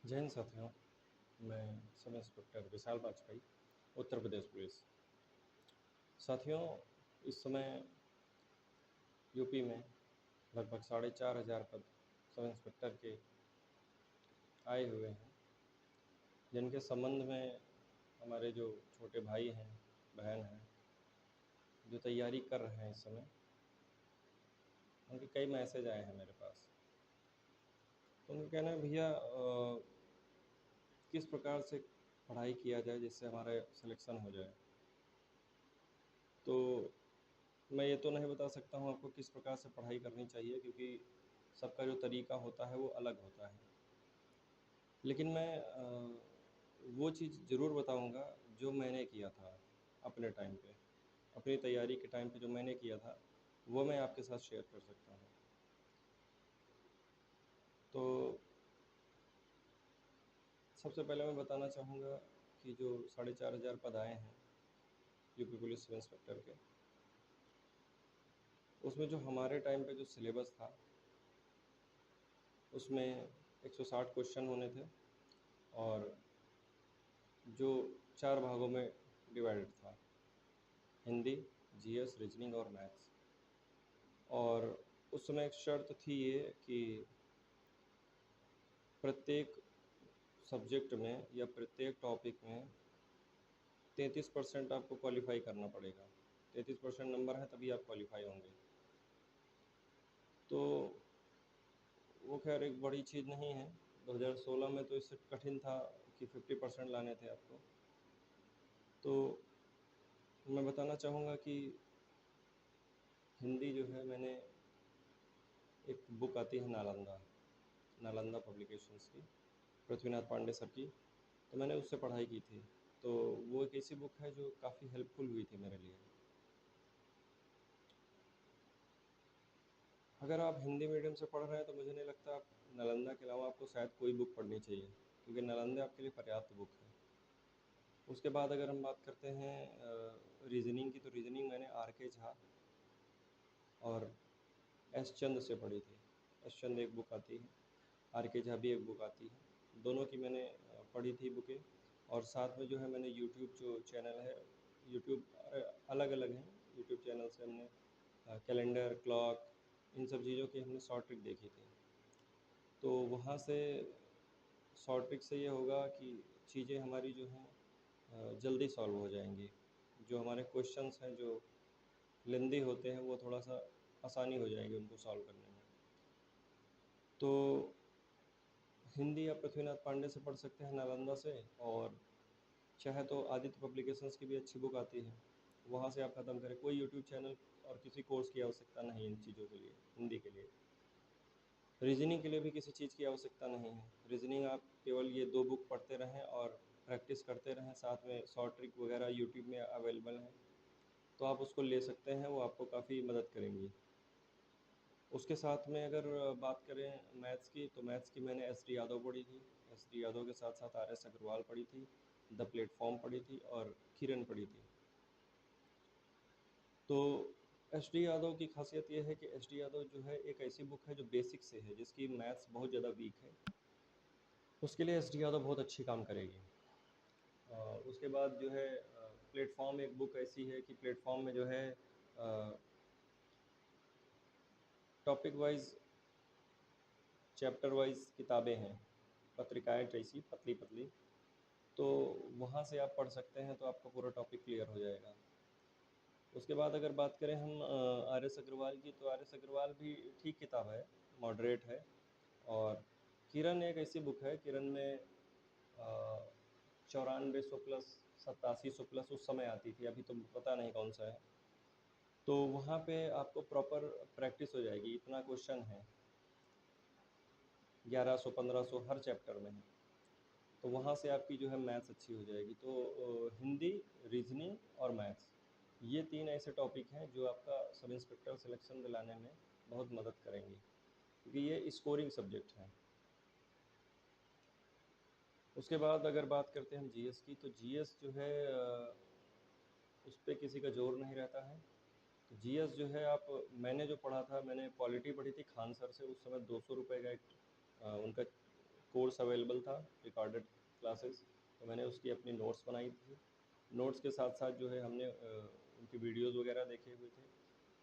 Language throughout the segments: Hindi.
जय हिंद साथियों। मैं सब इंस्पेक्टर विशाल वाजपेयी, उत्तर प्रदेश पुलिस। साथियों, इस समय यूपी में लगभग 4,500 पद सब इंस्पेक्टर के आए हुए हैं, जिनके संबंध में हमारे जो छोटे भाई हैं, बहन हैं, जो तैयारी कर रहे हैं इस समय, उनके कई मैसेज आए हैं मेरे पास। तो उनका कहना है, भैया किस प्रकार से पढ़ाई किया जाए जिससे हमारा सिलेक्शन हो जाए। तो मैं ये तो नहीं बता सकता हूँ आपको किस प्रकार से पढ़ाई करनी चाहिए, क्योंकि सबका जो तरीका होता है वो अलग होता है। लेकिन मैं वो चीज़ ज़रूर बताऊँगा जो मैंने किया था अपने टाइम पे, अपनी तैयारी के टाइम पे जो मैंने किया था, वो मैं आपके साथ शेयर कर सकता हूँ। तो सबसे पहले मैं बताना चाहूँगा कि जो 4,500 पद आए हैं यूपी पुलिस सब इंस्पेक्टर के, उसमें जो हमारे टाइम पे जो सिलेबस था, उसमें 160 क्वेश्चन होने थे और जो 4 भागों में डिवाइडेड था: हिंदी, जीएस, रीजनिंग और मैथ्स। और उस समय एक शर्त थी ये कि प्रत्येक सब्जेक्ट में या प्रत्येक टॉपिक में 33% आपको क्वालिफ़ाई करना पड़ेगा। 33% नंबर है तभी आप क्वालिफ़ाई होंगे। तो वो ख़ैर एक बड़ी चीज़ नहीं है। 2016 में तो इससे कठिन था कि 50% लाने थे आपको। तो मैं बताना चाहूँगा कि हिंदी जो है, मैंने एक बुक आती है नालंदा पब्लिकेशंस की, पृथ्वीनाथ पांडे सर की, तो मैंने उससे पढ़ाई की थी। तो वो एक ऐसी बुक है जो काफ़ी हेल्पफुल हुई थी मेरे लिए। अगर आप हिंदी मीडियम से पढ़ रहे हैं तो मुझे नहीं लगता आप नालंदा के अलावा आपको शायद कोई बुक पढ़नी चाहिए, क्योंकि नालंदा आपके लिए पर्याप्त बुक है। उसके बाद अगर हम बात करते हैं रीज़निंग की, तो रीज़निंग मैंने आर के झा और एस चंद से पढ़ी थी। एस चंद एक बुक आती है, आर के झा भी एक बुक आती है। दोनों की मैंने पढ़ी थी बुकें। और साथ में जो है मैंने यूट्यूब जो चैनल है, यूट्यूब अलग-अलग हैं, यूट्यूब चैनल से हमने कैलेंडर, क्लॉक, इन सब चीज़ों की हमने शॉर्ट ट्रिक देखी थी। तो वहाँ से शॉर्ट ट्रिक से ये होगा कि चीज़ें हमारी जो हैं जल्दी सॉल्व हो जाएँगी। जो हमारे क्वेश्चंस हैं जो लेंदी होते हैं, वो थोड़ा-सा आसानी हो जाएगी उनको सॉल्व करने में। तो हिंदी आप पृथ्वीनाथ पांडे से पढ़ सकते हैं, नालंदा से, और चाहे तो आदित्य पब्लिकेशंस की भी अच्छी बुक आती है, वहाँ से आप ख़त्म करें। कोई यूट्यूब चैनल और किसी कोर्स की आवश्यकता नहीं है इन चीज़ों के लिए, हिंदी के लिए। रीज़निंग के लिए भी किसी चीज़ की आवश्यकता नहीं है। रीज़निंग आप केवल ये 2 बुक पढ़ते रहें और प्रैक्टिस करते रहें, साथ में शॉर्ट ट्रिक वगैरह यूट्यूब में अवेलेबल हैं, तो आप उसको ले सकते हैं, वो आपको काफ़ी मदद करेंगी। उसके साथ में अगर बात करें मैथ्स की, तो मैथ्स की मैंने एस डी यादव पढ़ी थी। एस डी यादव के साथ-साथ आर एस अग्रवाल पढ़ी थी, द प्लेटफ़ॉर्म पढ़ी थी और किरण पढ़ी थी। तो एस डी यादव की ख़ासियत ये है कि एस डी यादव जो है एक ऐसी बुक है जो बेसिक से है, जिसकी मैथ्स बहुत ज़्यादा वीक है। उसके लिए एस डी यादव बहुत अच्छी काम करेगी। उसके बाद जो है प्लेटफ़ॉर्म एक बुक ऐसी है कि प्लेटफ़ॉर्म में जो है टॉपिक वाइज़, चैप्टर वाइज़ किताबें हैं, पत्रिकाएँ जैसी पतली-पतली, तो वहाँ से आप पढ़ सकते हैं, तो आपका पूरा टॉपिक क्लियर हो जाएगा। उसके बाद अगर बात करें हम आर एस अग्रवाल की, तो आर एस अग्रवाल भी ठीक किताब है, मॉडरेट है। और किरण एक ऐसी बुक है, किरण में 9400 प्लस, 8700 प्लस उस समय आती थी, अभी तो पता नहीं कौन-सा है। तो वहाँ पे आपको प्रॉपर प्रैक्टिस हो जाएगी, इतना क्वेश्चन है, 1100-1500 हर चैप्टर में है। तो वहाँ से आपकी जो है मैथ्स अच्छी हो जाएगी। तो हिंदी, रीजनिंग और मैथ्स, ये 3 ऐसे टॉपिक हैं जो आपका सब इंस्पेक्टर सिलेक्शन दिलाने में बहुत मदद करेंगी, क्योंकि ये स्कोरिंग सब्जेक्ट हैं। उसके बाद अगर बात करते हैं हम जीएस की, तो जीएस जो है उस पे किसी का ज़ोर नहीं रहता है। तो जीएस जो है, आप, मैंने जो पढ़ा था, मैंने पॉलिटी पढ़ी थी खान सर से। उस समय ₹200 का एक उनका कोर्स अवेलेबल था, रिकॉर्डेड क्लासेस, तो मैंने उसकी अपनी नोट्स बनाई थी। नोट्स के साथ साथ जो है हमने उनकी वीडियोज़ वगैरह देखे हुए थे,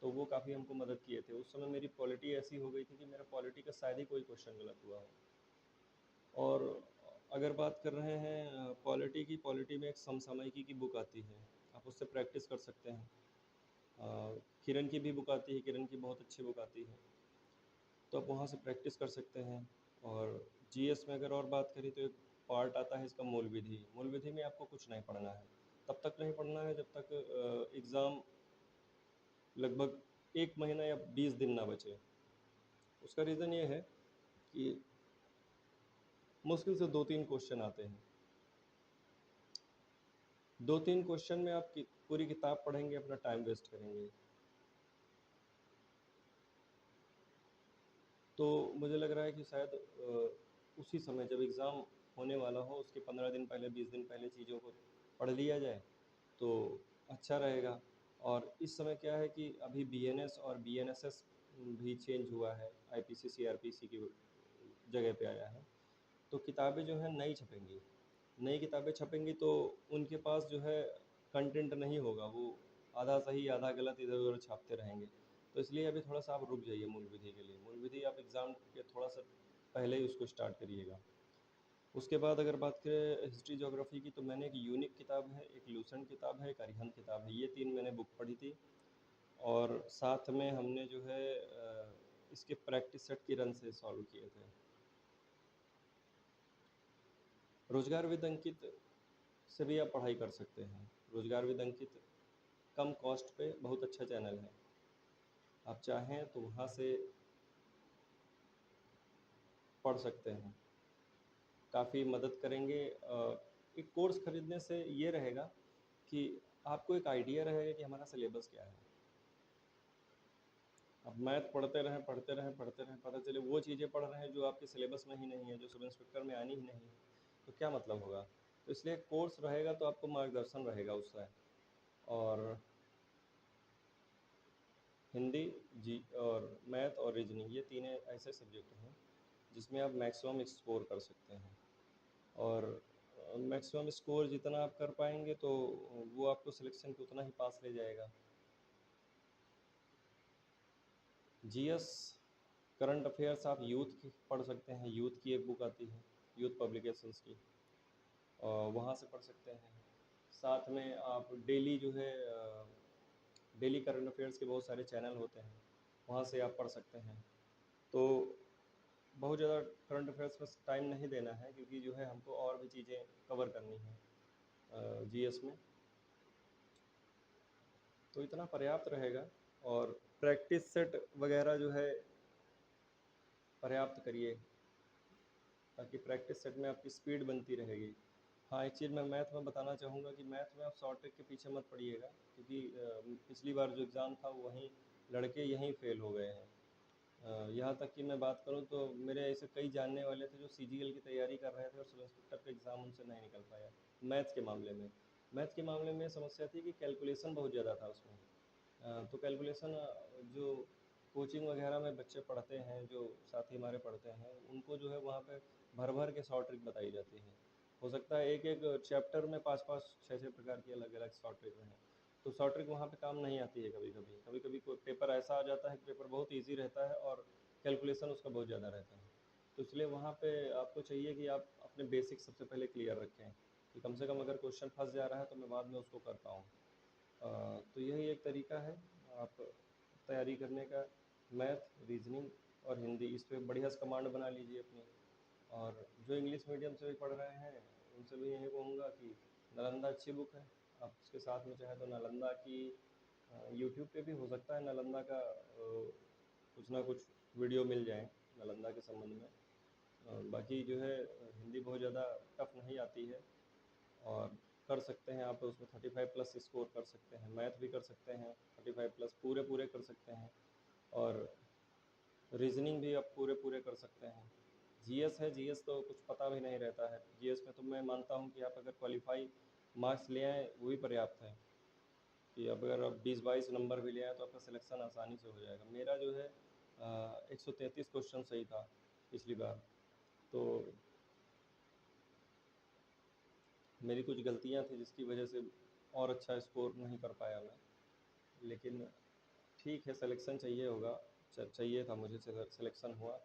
तो वो काफ़ी हमको मदद किए थे। उस समय मेरी पॉलिटी ऐसी हो गई थी कि मेरा पॉलिटी का शायद ही कोई क्वेश्चन गलत हुआ हो। और अगर बात कर रहे हैं पॉलिटी में एक समसामयिकी की बुक आती है, आप उससे प्रैक्टिस कर सकते हैं। किरण की भी बुक आती है, किरण की बहुत अच्छी बुक आती है, तो आप वहाँ से प्रैक्टिस कर सकते हैं। और जीएस में अगर और बात करें तो एक पार्ट आता है इसका मूल विधि। मूल विधि में आपको कुछ नहीं पढ़ना है, तब तक नहीं पढ़ना है जब तक एग्ज़ाम लगभग 1 महीना या 20 दिन ना बचे। उसका रीज़न ये है कि मुश्किल से 2-3 क्वेश्चन आते हैं। 2-3 क्वेश्चन में आप पूरी किताब पढ़ेंगे, अपना टाइम वेस्ट करेंगे। तो मुझे लग रहा है कि शायद उसी समय जब एग्ज़ाम होने वाला हो, उसके 15 दिन पहले, 20 दिन पहले चीज़ों को पढ़ लिया जाए तो अच्छा रहेगा। और इस समय क्या है कि अभी बीएनएस और बीएनएसएस भी चेंज हुआ है, आईपीसी सीआरपीसी की जगह पे आया है, तो किताबें जो हैं नई छपेंगी। नई किताबें छपेंगी तो उनके पास जो है कंटेंट नहीं होगा, वो आधा सही आधा गलत इधर उधर छापते रहेंगे। तो इसलिए अभी थोड़ा सा आप रुक जाइए मूल विधि के लिए। मूल विधि आप एग्ज़ाम के थोड़ा सा पहले ही उसको स्टार्ट करिएगा। उसके बाद अगर बात करें हिस्ट्री ज्योग्राफी की, तो मैंने एक यूनिक किताब है, एक लूसेंट किताब है, एक अरिहंत किताब है, ये 3 मैंने बुक पढ़ी थी। और साथ में हमने जो है इसके प्रैक्टिस सेट किरण से सॉल्व किए थे। रोजगार विद अंकित से भी आप पढ़ाई कर सकते हैं। रोजगार विद अंकित कम कॉस्ट पे बहुत अच्छा चैनल है, आप चाहें तो वहाँ से पढ़ सकते हैं, काफ़ी मदद करेंगे। एक कोर्स खरीदने से ये रहेगा कि आपको एक आइडिया रहेगा कि हमारा सिलेबस क्या है। अब मैथ पढ़ते रहें पढ़ते रहें पढ़ते रहें, पता चले वो चीज़ें पढ़ रहे हैं जो आपके सिलेबस में ही नहीं है, जो सब इंस्पेक्टर में आनी ही नहीं है, तो क्या मतलब होगा। तो इसलिए कोर्स रहेगा तो आपको मार्गदर्शन रहेगा उसका। और हिंदी जी और मैथ और रीजनिंग, ये तीन ऐसे सब्जेक्ट हैं जिसमें आप मैक्सिमम स्कोर कर सकते हैं। और मैक्सिमम स्कोर जितना आप कर पाएंगे तो वो आपको सिलेक्शन पे उतना ही पास ले जाएगा। जीएस करंट अफेयर्स आप यूथ की पढ़ सकते हैं, यूथ की एक बुक आती है, यूथ पब्लिकेशंस की, वहाँ से पढ़ सकते हैं। साथ में आप डेली जो है डेली करंट अफेयर्स के बहुत सारे चैनल होते हैं, वहाँ से आप पढ़ सकते हैं। तो बहुत ज़्यादा करंट अफेयर्स में टाइम नहीं देना है, क्योंकि जो है हमको और भी चीज़ें कवर करनी है जीएस में, तो इतना पर्याप्त रहेगा। और प्रैक्टिस सेट वगैरह जो है पर्याप्त करिए, ताकि प्रैक्टिस सेट में आपकी स्पीड बनती रहेगी। हाँ, एक चीज़ मैं मैथ में बताना चाहूँगा कि मैथ में आप शॉर्ट ट्रिक के पीछे मत पड़िएगा, क्योंकि पिछली बार जो एग्ज़ाम था वहीं लड़के यहीं फेल हो गए हैं। यहाँ तक कि मैं बात करूँ तो मेरे ऐसे कई जानने वाले थे जो सीजीएल की तैयारी कर रहे थे और सब इंस्पेक्टर का एग्ज़ाम उनसे नहीं निकल पाया मैथ्स के मामले में। मैथ्स के मामले में समस्या थी कि कैलकुलेशन बहुत ज़्यादा था उसमें। तो कैलकुलेशन जो कोचिंग वगैरह में बच्चे पढ़ते हैं, जो साथी हमारे पढ़ते हैं, उनको जो है वहाँ पे भर भर के शॉर्ट ट्रिक बताई जाती है। हो सकता है एक एक चैप्टर में 5-5 6-6 प्रकार की अलग अलग शॉर्ट ट्रिक रहें, तो शॉर्ट ट्रिक वहाँ पे काम नहीं आती है। कभी कभी कभी कभी कोई पेपर ऐसा आ जाता है कि पेपर बहुत ईजी रहता है और कैलकुलेशन उसका बहुत ज़्यादा रहता है, तो इसलिए वहाँ पे आपको चाहिए कि आप अपने बेसिक सबसे पहले क्लियर रखें, कि कम से कम अगर क्वेश्चन फंस जा रहा है तो मैं बाद में उसको कर पाऊँ। तो यही एक तरीका है आप तैयारी करने का। मैथ, रीजनिंग और हिंदी, इस पे बढ़िया से कमांड बना लीजिए अपनी। और जो इंग्लिश मीडियम से भी पढ़ रहे हैं उनसे भी यही कहूँगा कि नालंदा अच्छी बुक है, आप उसके साथ में चाहे तो नालंदा की यूट्यूब पे भी हो सकता है नालंदा का कुछ ना कुछ वीडियो मिल जाए नालंदा के संबंध में। बाकी जो है हिंदी बहुत ज़्यादा टफ नहीं आती है, और कर सकते हैं आप उसमें 35 प्लस स्कोर कर सकते हैं। मैथ भी कर सकते हैं 35 प्लस पूरे पूरे कर सकते हैं, और रीजनिंग भी आप पूरे पूरे कर सकते हैं। जीएस है, जीएस तो कुछ पता भी नहीं रहता है। जीएस में तो मैं मानता हूँ कि आप अगर क्वालिफाई मार्क्स ले आएँ वही पर्याप्त है, कि अब अगर आप 20-22 नंबर भी ले आएँ तो आपका सिलेक्शन आसानी से हो जाएगा। मेरा जो है 133 क्वेश्चन सही था पिछली बार, तो मेरी कुछ गलतियाँ थी जिसकी वजह से और अच्छा स्कोर नहीं कर पाया मैं, लेकिन ठीक है, सिलेक्शन चाहिए होगा, चाहिए था मुझे, सिलेक्शन हुआ।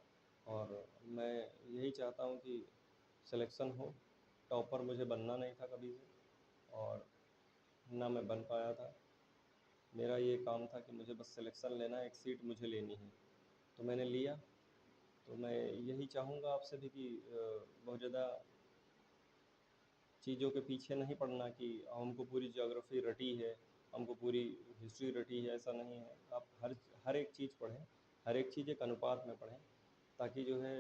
और मैं यही चाहता हूँ कि सिलेक्शन हो। टॉपर मुझे बनना नहीं था कभी से, और ना मैं बन पाया था। मेरा ये काम था कि मुझे बस सिलेक्शन लेना है, एक सीट मुझे लेनी है, तो मैंने लिया। तो मैं यही चाहूँगा आपसे भी कि बहुत ज़्यादा चीज़ों के पीछे नहीं पड़ना कि हमको पूरी ज्योग्राफी रटी है, हमको पूरी हिस्ट्री रटी है, ऐसा नहीं है। आप हर एक चीज़ पढ़ें, हर एक चीज़ एक अनुपात में पढ़ें, ताकि जो है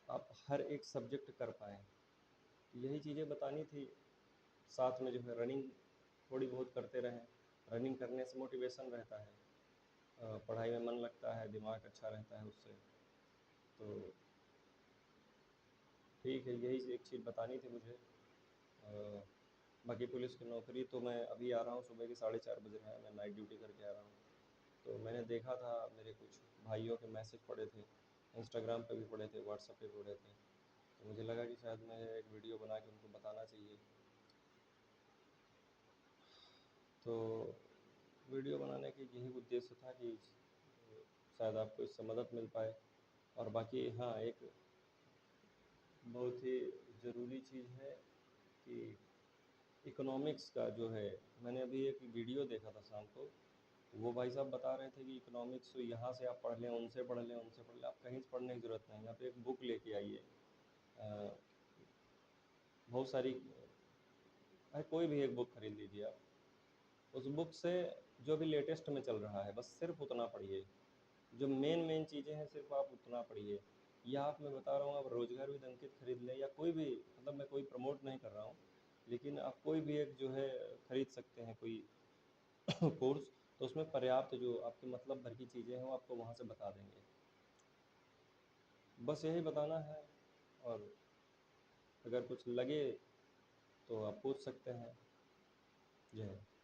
आप हर एक सब्जेक्ट कर पाएँ। यही चीज़ें बतानी थी। साथ में जो है रनिंग थोड़ी बहुत करते रहें। रनिंग करने से मोटिवेशन रहता है, पढ़ाई में मन लगता है, दिमाग अच्छा रहता है उससे। तो ठीक है, यही एक चीज़ बतानी थी मुझे। बाकी पुलिस की नौकरी तो मैं अभी आ रहा हूँ, सुबह के 4:30 बज रहे हैं, मैं नाइट ड्यूटी करके आ रहा हूँ। तो मैंने देखा था, मेरे कुछ भाइयों के मैसेज पढ़े थे, इंस्टाग्राम पे भी पढ़े थे, व्हाट्सएप पे पढ़े थे। तो मुझे लगा कि शायद मैं एक वीडियो बना के उनको बताना चाहिए। तो वीडियो बनाने की यही उद्देश्य था कि शायद आपको इससे मदद मिल पाए। और बाकी हाँ, एक बहुत ही ज़रूरी चीज़ है कि इकोनॉमिक्स का जो है, मैंने अभी एक वीडियो देखा था शाम को। वो भाई साहब बता रहे थे कि इकोनॉमिक्स यहाँ से आप पढ़ लें, उनसे पढ़ लें, उनसे पढ़ लें, आप कहीं से पढ़ने की ज़रूरत नहीं है। आप एक बुक लेके आइए, बहुत सारी, कोई भी एक बुक खरीद लीजिए आप। उस बुक से जो भी लेटेस्ट में चल रहा है, बस सिर्फ उतना पढ़िए। जो मेन चीज़ें हैं, सिर्फ आप उतना पढ़िए। या आप, मैं बता रहा हूँ, आप रोज़गार विद अंकित खरीद लें, या कोई भी, मतलब मैं कोई प्रमोट नहीं कर रहा हूँ, लेकिन आप कोई भी एक जो है खरीद सकते हैं कोई कोर्स। तो उसमें पर्याप्त जो आपके मतलब भर की चीज़ें हैं वो आपको वहाँ से बता देंगे। बस यही बताना है। और अगर कुछ लगे तो आप पूछ सकते हैं। जय हिंद।